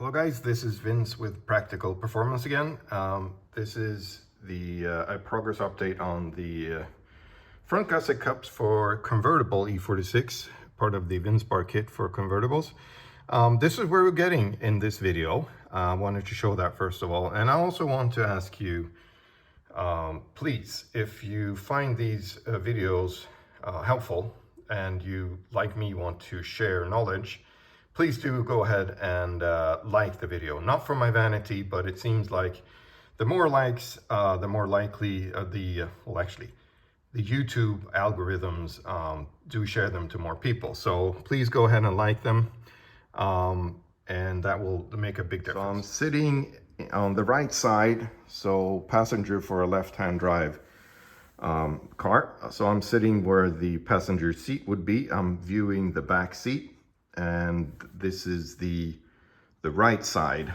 Hello guys, this is Vince with Practical Performance again. This is a progress update on the front gusset cups for convertible E46, part of the VinceBar kit for convertibles. This is where we're getting in this video. I wanted to show that first of all, and I also want to ask you, please, if you find these videos helpful and you, like me, want to share knowledge, please do go ahead and like the video. Not for my vanity, but it seems like the more likes, the more likely the YouTube algorithms do share them to more people. So please go ahead and like them, and that will make a big difference. So I'm sitting on the right side, so passenger for a left-hand drive car. So I'm sitting where the passenger seat would be. I'm viewing the back seat, and this is the right side.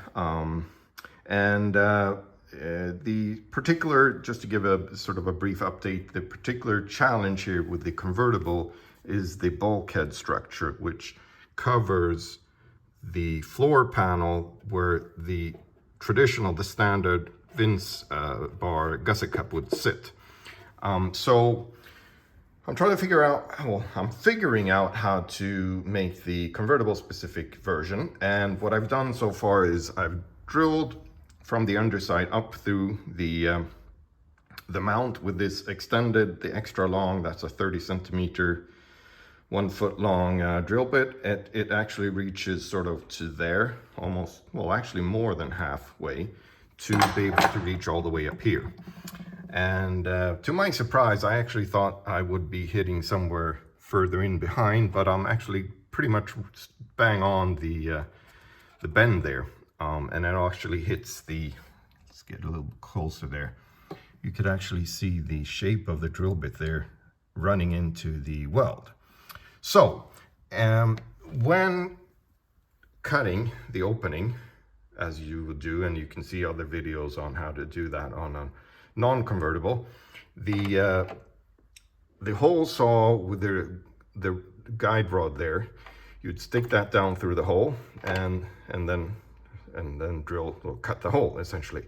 The particular, just to give a sort of a brief update, the particular challenge here with the convertible is the bulkhead structure, which covers the floor panel where the standard VinceBar gusset cup would sit. So I'm trying to figure out, I'm figuring out how to make the convertible specific version. And what I've done so far is I've drilled from the underside up through the mount with this extended, the extra long, that's a 30 centimeter, 1 foot long drill bit. It actually reaches sort of to there, almost, well, actually more than halfway, to be able to reach all the way up here. And to my surprise, I actually thought I would be hitting somewhere further in behind, but I'm actually pretty much bang on the bend there. And it actually hits the, let's get a little closer there. You could actually see the shape of the drill bit there running into the weld. So when cutting the opening, as you would do, and you can see other videos on how to do that on a non-convertible, the hole saw with the guide rod there, you'd stick that down through the hole and then drill or cut the hole essentially.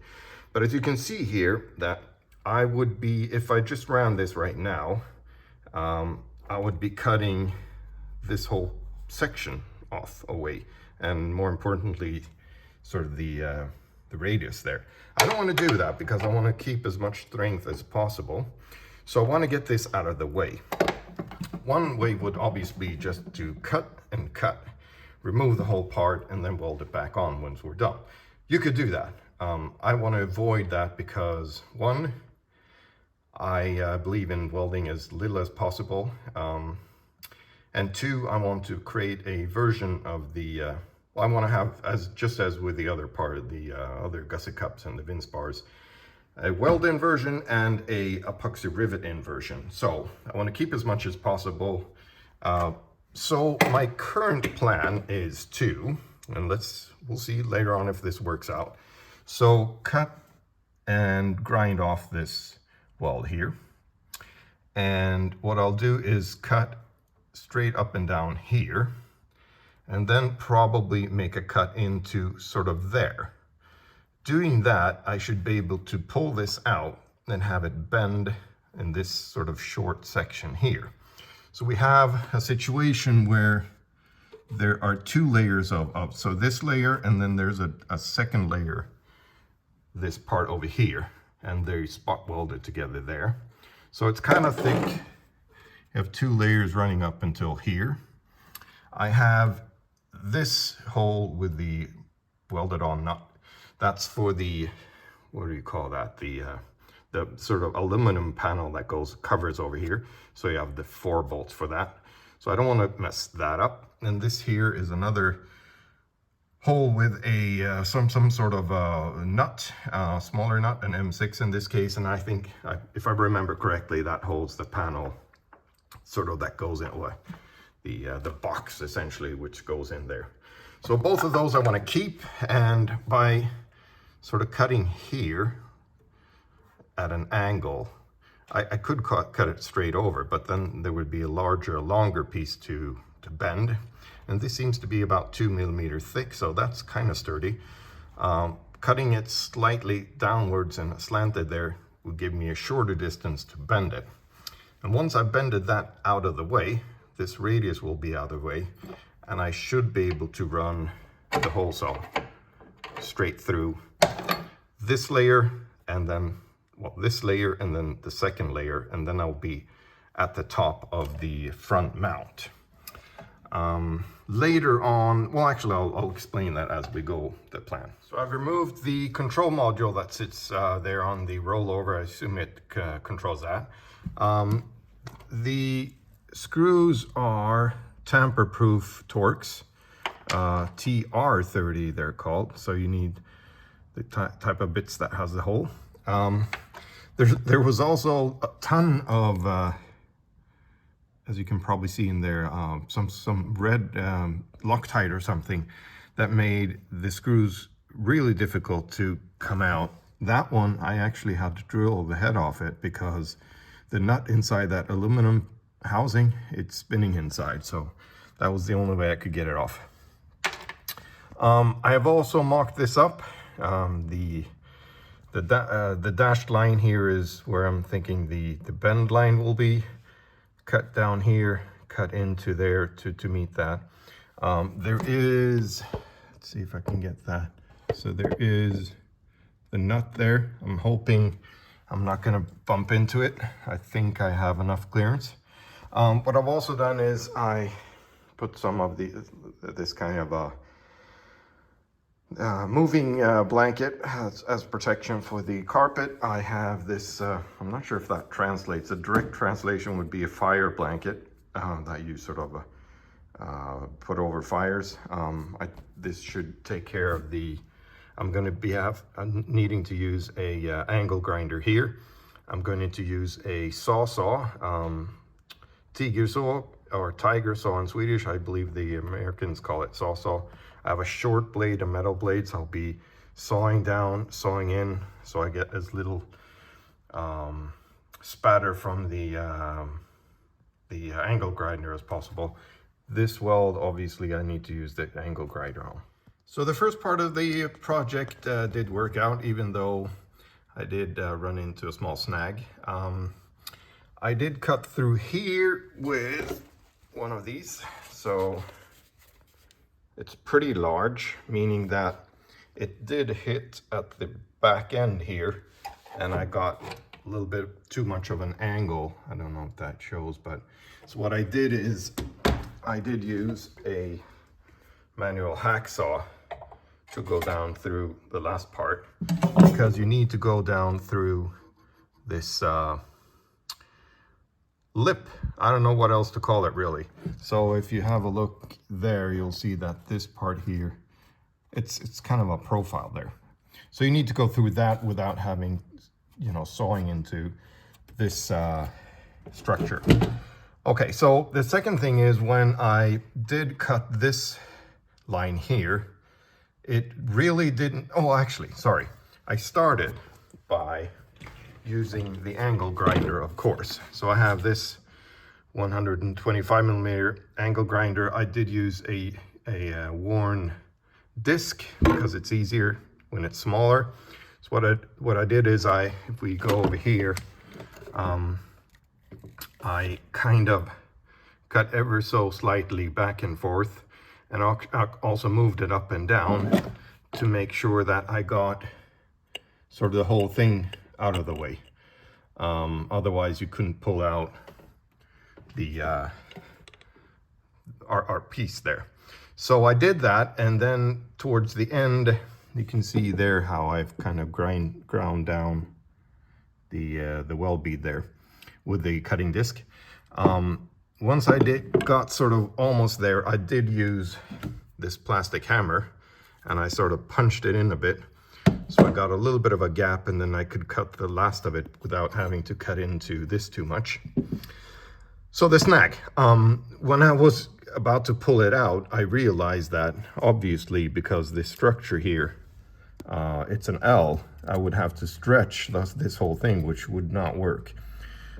But as you can see here, that I would be, if I just ran this right now, I would be cutting this whole section off away, and more importantly, sort of the radius there. I don't want to do that because I want to keep as much strength as possible. So I want to get this out of the way. One way would obviously be just to cut and cut, remove the whole part, and then weld it back on once we're done. You could do that. I want to avoid that because, one, I believe in welding as little as possible. And two, I want to create a version of the I want to have, just as with the other part of the other gusset cups and the VinceBars, a weld-in version and a epoxy rivet-in version. So I want to keep as much as possible. So my current plan is to, and we'll see later on if this works out. So cut and grind off this weld here. And what I'll do is cut straight up and down here, and then probably make a cut into sort of there. Doing that, I should be able to pull this out and have it bend in this sort of short section here. So we have a situation where there are two layers of so this layer, and then there's a second layer, this part over here, and they're spot welded together there. So it's kind of thick. You have two layers running up until here. I have this hole with the welded on nut. That's for the, what do you call that? The sort of aluminum panel that covers over here. So you have the 4 bolts for that. So I don't want to mess that up. And this here is another hole with a some sort of nut, smaller nut, an M6 in this case. And I think, if I remember correctly, that holds the panel sort of that goes in, the box essentially, which goes in there. So both of those I want to keep, and by sort of cutting here at an angle, I could cut it straight over, but then there would be a longer piece to bend. and this seems to be about 2 millimeters thick, so that's kind of sturdy. Cutting it slightly downwards and slanted there will give me a shorter distance to bend it. And once I've bended that out of the way, this radius will be out of the way, and I should be able to run the hole saw straight through this layer, and then, well, this layer, and then the second layer, and then I'll be at the top of the front mount. Later on, well, actually, I'll explain that as we go the plan. So I've removed the control module that sits there on the rollover. I assume it controls that. The screws are tamper-proof Torx, TR30 they're called. So you need the type of bits that has the hole. There was also a ton of, as you can probably see in there, some red Loctite or something that made the screws really difficult to come out. That one I actually had to drill the head off it because the nut inside that aluminum housing, it's spinning inside, so that was the only way I could get it off. I have also mocked this up. The dashed line here is where I'm thinking the bend line will be. Cut down here, cut into there to meet that. There is, let's see if I can get that. So there is the nut there. I'm hoping I'm not gonna bump into it. I think I have enough clearance. What I've also done is I put some of this kind of moving blanket as protection for the carpet. I have this, I'm not sure if that translates. A direct translation would be a fire blanket that you sort of put over fires. This should take care of the, I'm going to be needing to use a angle grinder here. I'm going to use a saw, tiger saw, or tiger saw in Swedish. I believe the Americans call it saw. I have a short blade, a metal blade, so I'll be sawing down, sawing in, so I get as little spatter from the angle grinder as possible. This weld, obviously, I need to use the angle grinder on. So the first part of the project did work out, even though I did run into a small snag. I did cut through here with one of these, so it's pretty large, meaning that it did hit at the back end here, and I got a little bit too much of an angle. I don't know if that shows, but so what I did is I did use a manual hacksaw to go down through the last part, because you need to go down through this lip. I don't know what else to call it really. So if you have a look there, you'll see that this part here, it's kind of a profile there. So you need to go through that without having, you know, sawing into this structure. Okay, so the second thing is when I did cut this line here, it really didn't, oh, actually, sorry. I started by using the angle grinder, of course. So I have this 125 millimeter angle grinder. I did use a worn disc because it's easier when it's smaller. So what I did is if we go over here, I kind of cut ever so slightly back and forth, and I also moved it up and down to make sure that I got sort of the whole thing out of the way. Otherwise you couldn't pull out the our piece there. So I did that, and then towards the end you can see there how I've kind of ground down the weld bead there with the cutting disc. Once I got sort of almost there, I did use this plastic hammer and I sort of punched it in a bit. So I got a little bit of a gap, and then I could cut the last of it without having to cut into this too much. So the snag, when I was about to pull it out, I realized that obviously because this structure here, it's an L, I would have to stretch this whole thing, which would not work.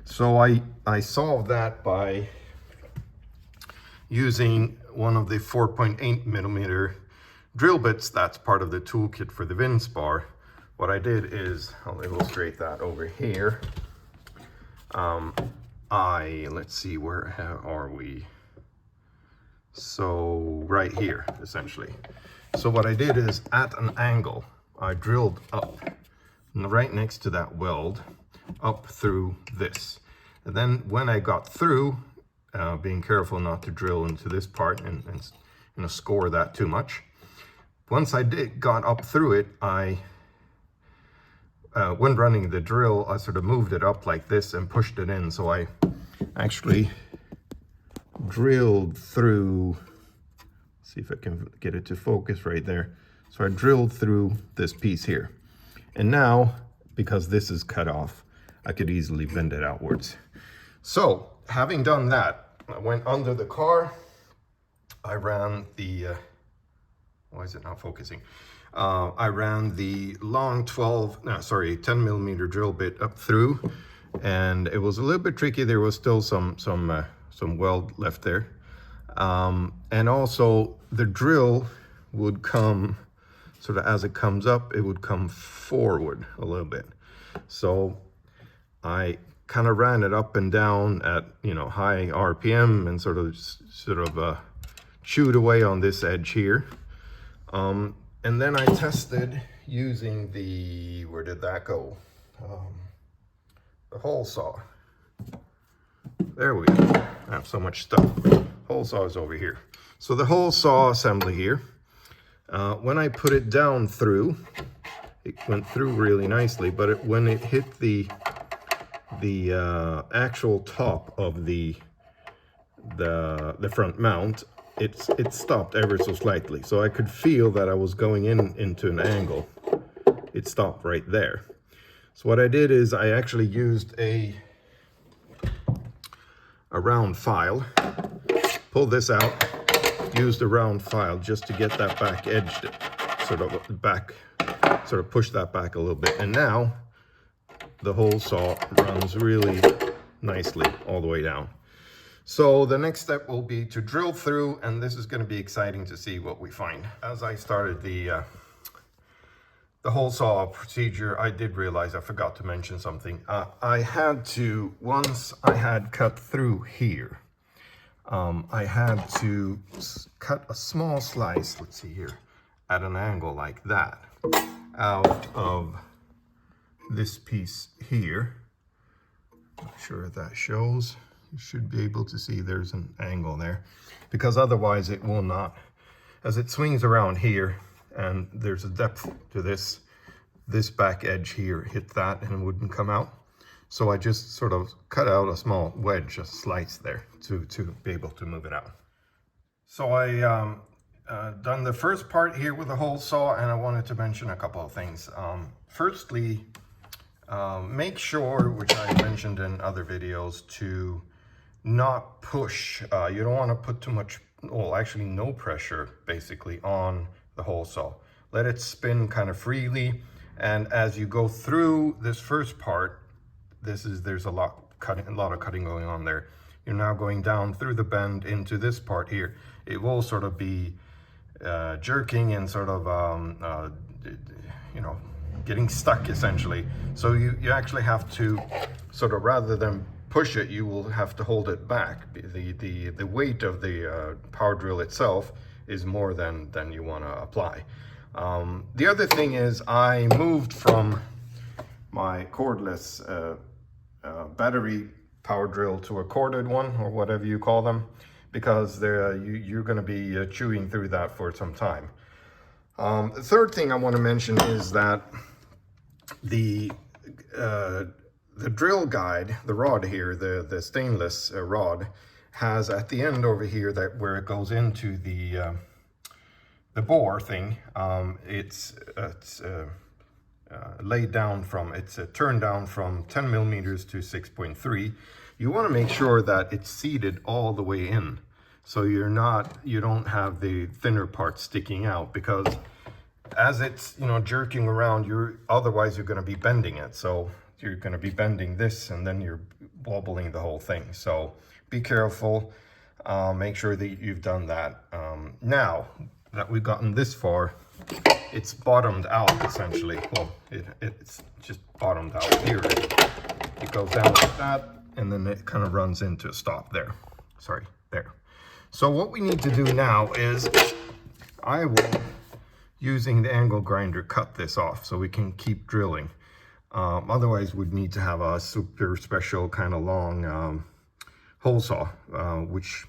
So I solved that by using one of the 4.8 millimeter drill bits that's part of the toolkit for the VinceBar. What I did is, I'll illustrate that over here. Let's see, where are we? So right here, essentially. So what I did is, at an angle, I drilled up right next to that weld, up through this. And then when I got through, being careful not to drill into this part and you know, score that too much. Once I got up through it, when running the drill, I sort of moved it up like this and pushed it in. So I actually drilled through, see if I can get it to focus right there. So I drilled through this piece here. And now, because this is cut off, I could easily bend it outwards. So having done that, I went under the car. I ran the, why is it not focusing? I ran the long 10 millimeter drill bit up through, and it was a little bit tricky. There was still some weld left there. And also the drill would come, sort of as it comes up, it would come forward a little bit. So I kind of ran it up and down at, you know, high RPM and sort of chewed away on this edge here. And then I tested using the, where did that go? The hole saw. There we go. I have so much stuff. Hole saw is over here. So the hole saw assembly here, when I put it down through, it went through really nicely, but when it hit the actual top of the front mount, it stopped ever so slightly. So I could feel that I was going into an angle. It stopped right there. So what I did is I actually used a round file, pulled this out, used a round file just to get that back edge, sort of push that back a little bit. And now the hole saw runs really nicely all the way down. So the next step will be to drill through, and this is going to be exciting to see what we find. As I started the hole saw procedure, I did realize I forgot to mention something. I had to, once I had cut through here, I had to cut a small slice, let's see here, at an angle like that, out of this piece here. Not sure if that shows. You should be able to see there's an angle there, because otherwise it will not, as it swings around here and there's a depth to this back edge here hit that and it wouldn't come out. So I just sort of cut out a small wedge, a slice there to be able to move it out. So I done the first part here with the hole saw, and I wanted to mention a couple of things. Firstly, make sure, which I mentioned in other videos, to not push. You don't want to put too much, well, actually no pressure basically on the hole saw. Let it spin kind of freely, and as you go through this first part, there's a lot of cutting going on there. You're now going down through the bend into this part here. It will sort of be jerking and sort of you know, getting stuck essentially. So you actually have to sort of, rather than push it, you will have to hold it back. The weight of the power drill itself is more than you want to apply. The other thing is, I moved from my cordless battery power drill to a corded one, or whatever you call them, because you're going to be chewing through that for some time. The third thing I want to mention is that the drill guide, the rod here, the stainless rod, has at the end over here, that where it goes into the bore thing, it's laid down from, it's turned down from 10 millimeters to 6.3. You want to make sure that it's seated all the way in, so you don't have the thinner part sticking out, because as it's, you know, jerking around, otherwise you're going to be bending it. So you're going to be bending this, and then you're wobbling the whole thing. So be careful. make sure that you've done that. Now that we've gotten this far, it's bottomed out essentially. Well, it's just bottomed out here. It goes down like that, and then it kind of runs into a stop there. Sorry, there. So what we need to do now is I will, using the angle grinder, cut this off so we can keep drilling. Otherwise, we'd need to have a super special kind of long hole saw, which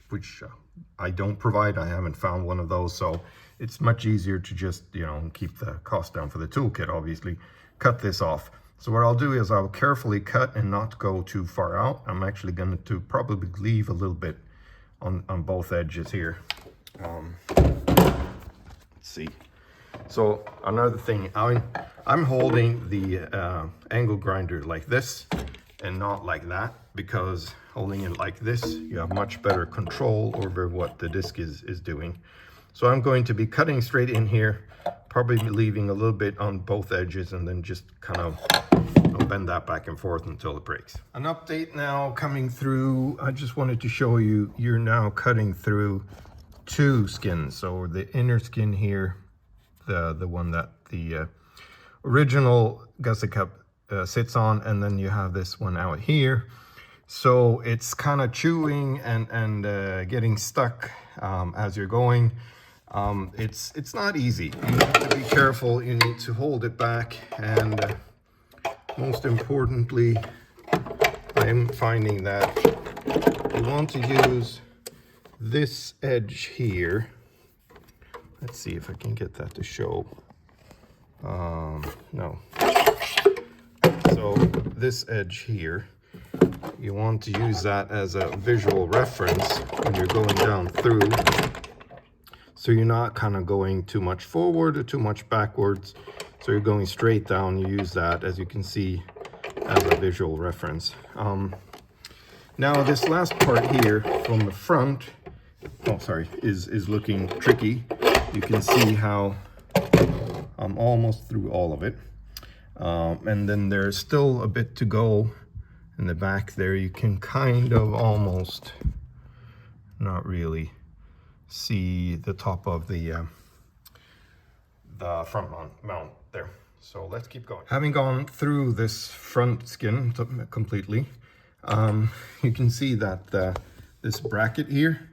I don't provide. I haven't found one of those, so it's much easier to just, you know, keep the cost down for the toolkit, obviously, cut this off. So what I'll do is I'll carefully cut and not go too far out. I'm actually going to probably leave a little bit on both edges here. Let's see. So another thing, I'm holding the angle grinder like this and not like that, because holding it like this, you have much better control over what the disc is doing. So I'm going to be cutting straight in here, probably leaving a little bit on both edges, and then just kind of, you know, bend that back and forth until it breaks. An update now coming through. I just wanted to show you, you're now cutting through two skins. So the inner skin here, the one that the original gusset cup sits on, and then you have this one out here. So it's kind of chewing and getting stuck as you're going. It's not easy. You need to be careful. You need to hold it back, and most importantly, I'm finding that you want to use this edge here. Let's see if I can get that to show. No. So this edge here, you want to use that as a visual reference when you're going down through, so you're not kind of going too much forward or too much backwards. So you're going straight down. You use that, as you can see, as a visual reference. Now this last part here from the front, is looking tricky. You can see how I'm almost through all of it. And then there's still a bit to go in the back there. You can kind of almost, not really, see the top of the front mount there. So let's keep going. Having gone through this front skin completely, you can see that this bracket here,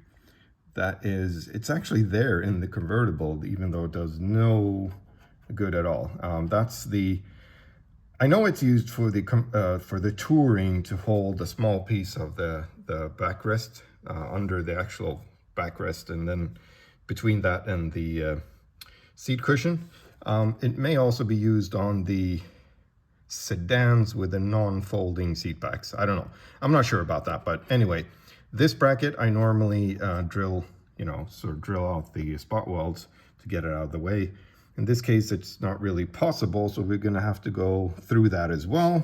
it's actually there in the convertible, even though it does no good at all. I know it's used for the touring to hold a small piece of the backrest under the actual backrest, and then between that and the seat cushion. It may also be used on the sedans with the non-folding seat backs. I don't know. I'm not sure about that, but anyway, this bracket I normally drill out the spot welds to get it out of the way. In this case, it's not really possible, so we're gonna have to go through that as well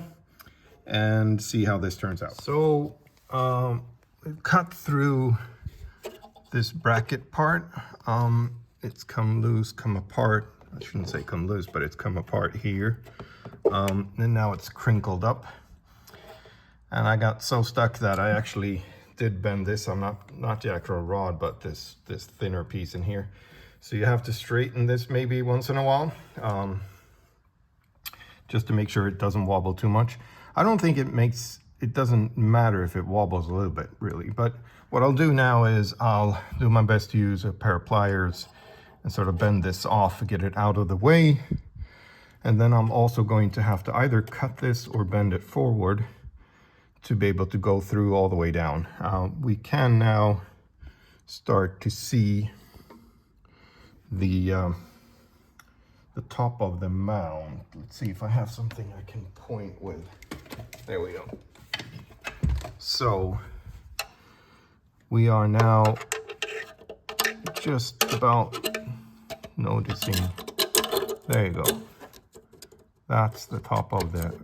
and see how this turns out. So we've cut through this bracket part. It's come loose, come apart. I shouldn't say come loose, but it's come apart here. And now it's crinkled up. And I got so stuck that I actually did bend this. I'm not the actual rod, but this thinner piece in here. So you have to straighten this maybe once in a while, just to make sure it doesn't wobble too much. I don't think it doesn't matter if it wobbles a little bit, really. But what I'll do now is I'll do my best to use a pair of pliers and sort of bend this off, get it out of the way. And then I'm also going to have to either cut this or bend it forward to be able to go through all the way down. We can now start to see the top of the mount. Let's see if I have something I can point with. There we go. So we are now just about noticing. There you go. That's the top of the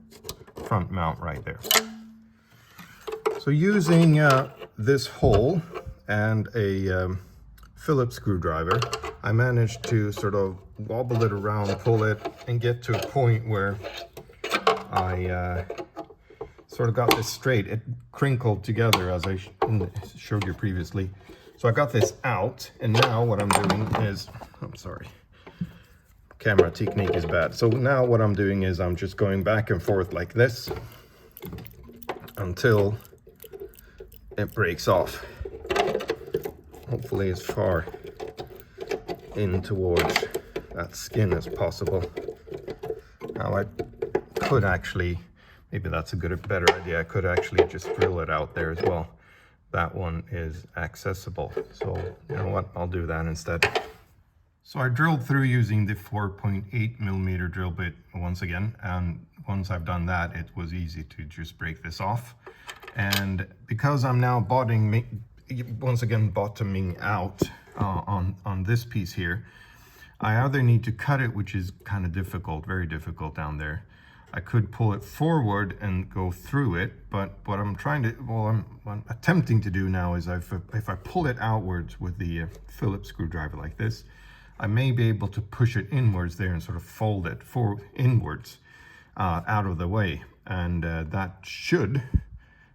front mount right there. So using this hole and a Phillips screwdriver, I managed to sort of wobble it around, pull it, and get to a point where I sort of got this straight. It crinkled together, as I showed you previously. So I got this out, and now what I'm doing is, I'm sorry, camera technique is bad. So now what I'm doing is I'm just going back and forth like this until it breaks off. Hopefully as far in towards that skin as possible. Now I could actually, maybe that's a better idea, I could actually just drill it out there as well. That one is accessible, so you know what, I'll do that instead. So I drilled through using the 4.8mm drill bit once again, and once I've done that, it was easy to just break this off. And because I'm now once again bottoming out on this piece here, I either need to cut it, which is kind of difficult, very difficult down there. I could pull it forward and go through it, but what I'm trying to, well, I'm attempting to do now is if I pull it outwards with the Phillips screwdriver like this, I may be able to push it inwards there and sort of fold it inwards out of the way. And that should,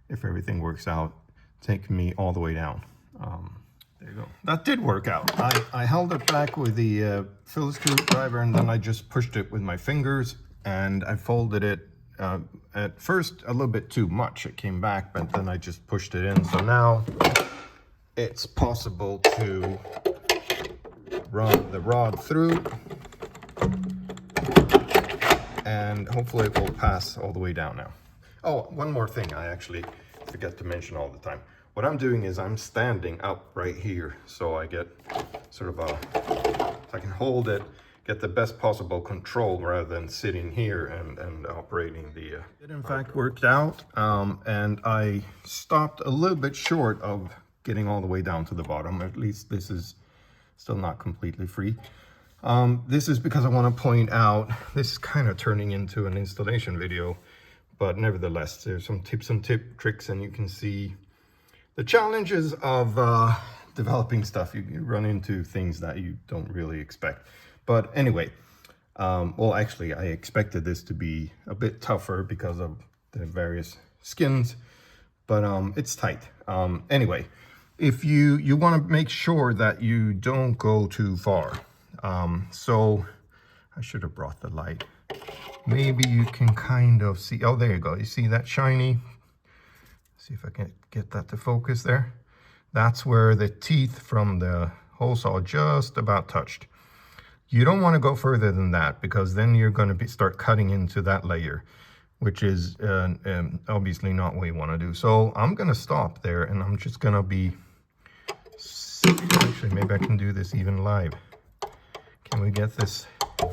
if everything works out, take me all the way down. There you go. That did work out. I held it back with the Phillips screwdriver, and then I just pushed it with my fingers, and I folded it at first a little bit too much. It came back, but then I just pushed it in. So now it's possible to run the rod through, and hopefully it will pass all the way down now. Oh, one more thing I actually forget to mention all the time. What I'm doing is I'm standing up right here, so I get sort of so I can hold it, get the best possible control rather than sitting here and operating the... It in fact worked out, and I stopped a little bit short of getting all the way down to the bottom. At least this is still not completely free. This is because I want to point out, this is kind of turning into an installation video, but nevertheless, there's some tips and tricks, and you can see the challenges of developing stuff. You run into things that you don't really expect. But anyway, well, actually, I expected this to be a bit tougher because of the various skins, but it's tight. Anyway, if you want to make sure that you don't go too far. So I should have brought the light. Maybe you can kind of see, oh, there you go. You see that shiny? See if I can get that to focus there. That's where the teeth from the hole saw just about touched. You don't want to go further than that, because then you're going to start cutting into that layer, which is obviously not what you want to do. So I'm going to stop there, and I'm just going to be, actually maybe I can do this even live. Can we get this to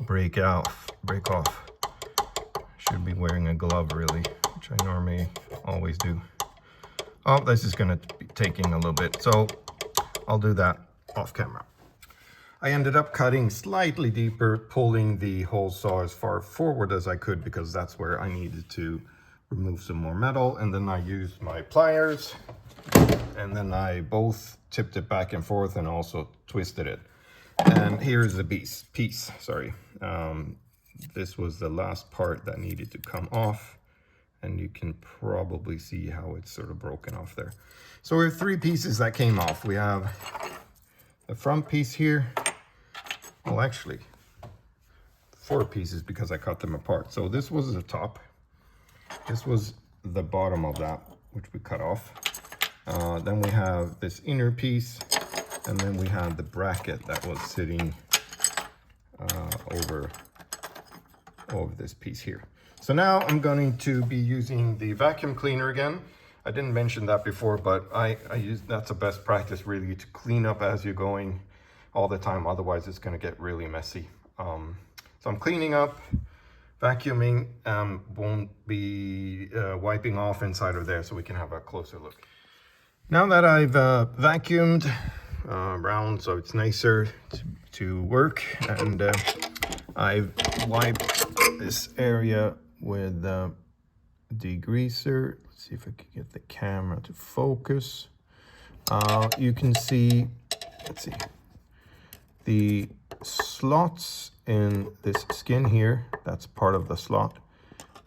break off? Should be wearing a glove really, which I normally always do. Oh, this is going to be taking a little bit, so I'll do that off camera. I ended up cutting slightly deeper, pulling the hole saw as far forward as I could, because that's where I needed to remove some more metal. And then I used my pliers, and then I both tipped it back and forth and also twisted it. And here's the piece. Sorry. This was the last part that needed to come off, and you can probably see how it's sort of broken off there. So we have three pieces that came off. We have the front piece here. Well, actually, four pieces because I cut them apart. So this was the top. This was the bottom of that, which we cut off. Then we have this inner piece, and then we have the bracket that was sitting over this piece here. So now I'm going to be using the vacuum cleaner again. I didn't mention that before, but I use, that's the best practice really, to clean up as you're going all the time. Otherwise it's going to get really messy. So I'm cleaning up, vacuuming, won't be wiping off inside of there, so we can have a closer look. Now that I've vacuumed around so it's nicer to work, and I've wiped this area with degreaser. Let's see if I can get the camera to focus. You can see, let's see, the slots in this skin here. That's part of the slot,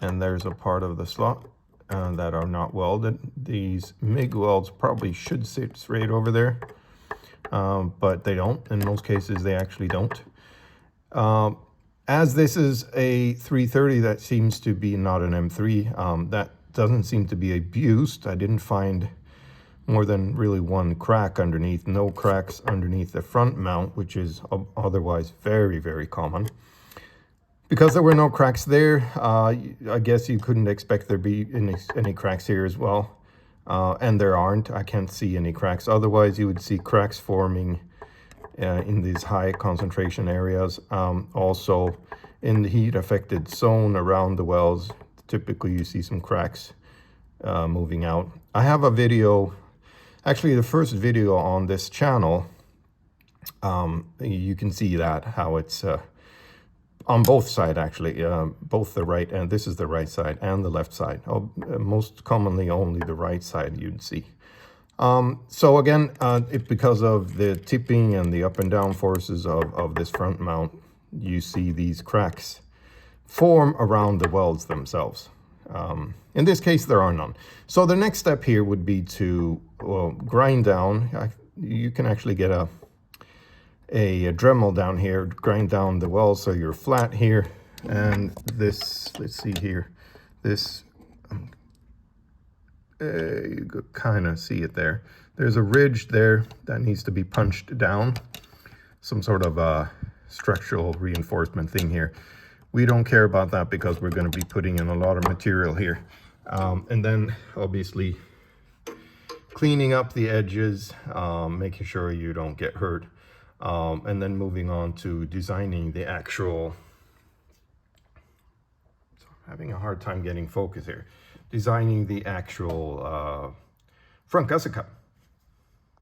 and there's a part of the slot that are not welded. These MIG welds probably should sit straight over there, but they don't. In most cases, they actually don't. As this is a 330, that seems to be not an M3. That doesn't seem to be abused. I didn't find more than really one crack underneath. No cracks underneath the front mount, which is otherwise very, very common. Because there were no cracks there, I guess you couldn't expect there be any cracks here as well. And there aren't. I can't see any cracks. Otherwise, you would see cracks forming in these high concentration areas. Also, in the heat affected zone around the wells, typically you see some cracks moving out. I have a video, actually the first video on this channel. You can see that, how it's on both sides actually, both the right, and this is the right side, and the left side. Most commonly only the right side you'd see. So again, because of the tipping and the up and down forces of this front mount, you see these cracks form around the welds themselves. In this case, there are none. So the next step here would be to grind down. You can actually get a Dremel down here, grind down the wells so you're flat here. And this, let's see here, this, you could kind of see it there. There's a ridge there that needs to be punched down. Some sort of a structural reinforcement thing here. We don't care about that because we're going to be putting in a lot of material here. And then obviously cleaning up the edges, making sure you don't get hurt. And then moving on to designing the actual, having a hard time getting focus here, designing the actual front gusset cup.